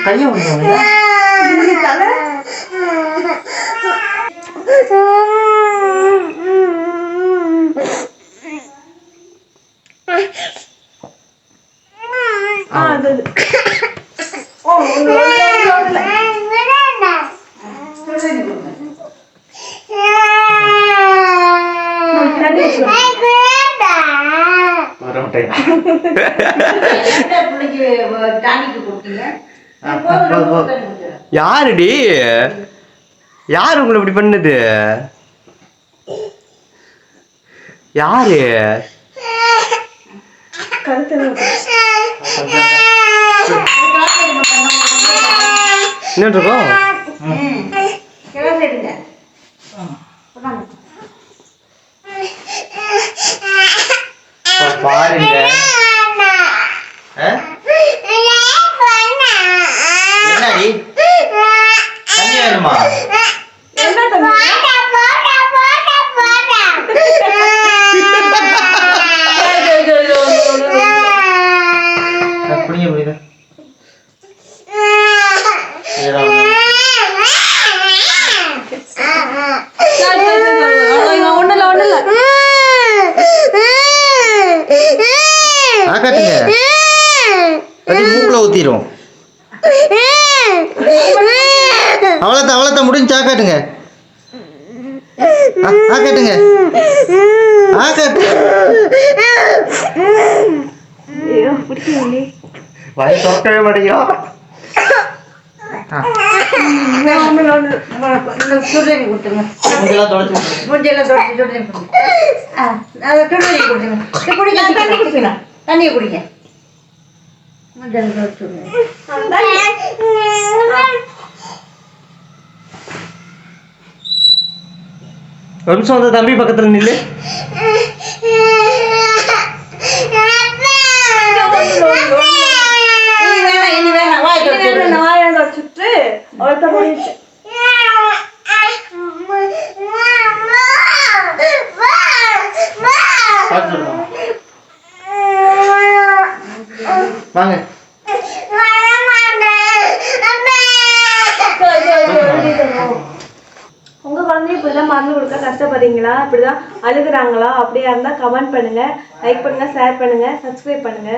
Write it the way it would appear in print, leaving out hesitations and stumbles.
கையை விடுங்க. யாருடி யாரு உங்களை இப்படி பண்ணது? யாரு என்ன இருக்கும் பாருங்க. என்னடி தண்ணி வேணுமா? குடிங்க முடியுது. காட்டுங்க மூக்குல ஊத்திரும். அவ்வளோதான் முடிஞ்சு காட்டுங்க. காட்டுங்க காட்டு. வாய் திறக்கவே மாட்டேங்கிறோம். தண்ணியை குடிங்க. ஒரு நிமிஷம் வந்து தம்பி பக்கத்துல நில்லு. வாங்க உங்க குழந்தைய இப்படிதான் மருந்து கொடுக்க கஷ்டப்படுறீங்களா? இப்படிதான் அழுகுறாங்களா? அப்படியா இருந்தா கமெண்ட் பண்ணுங்க, லைக் பண்ணுங்க, ஷேர் பண்ணுங்க, சப்ஸ்கிரைப் பண்ணுங்க.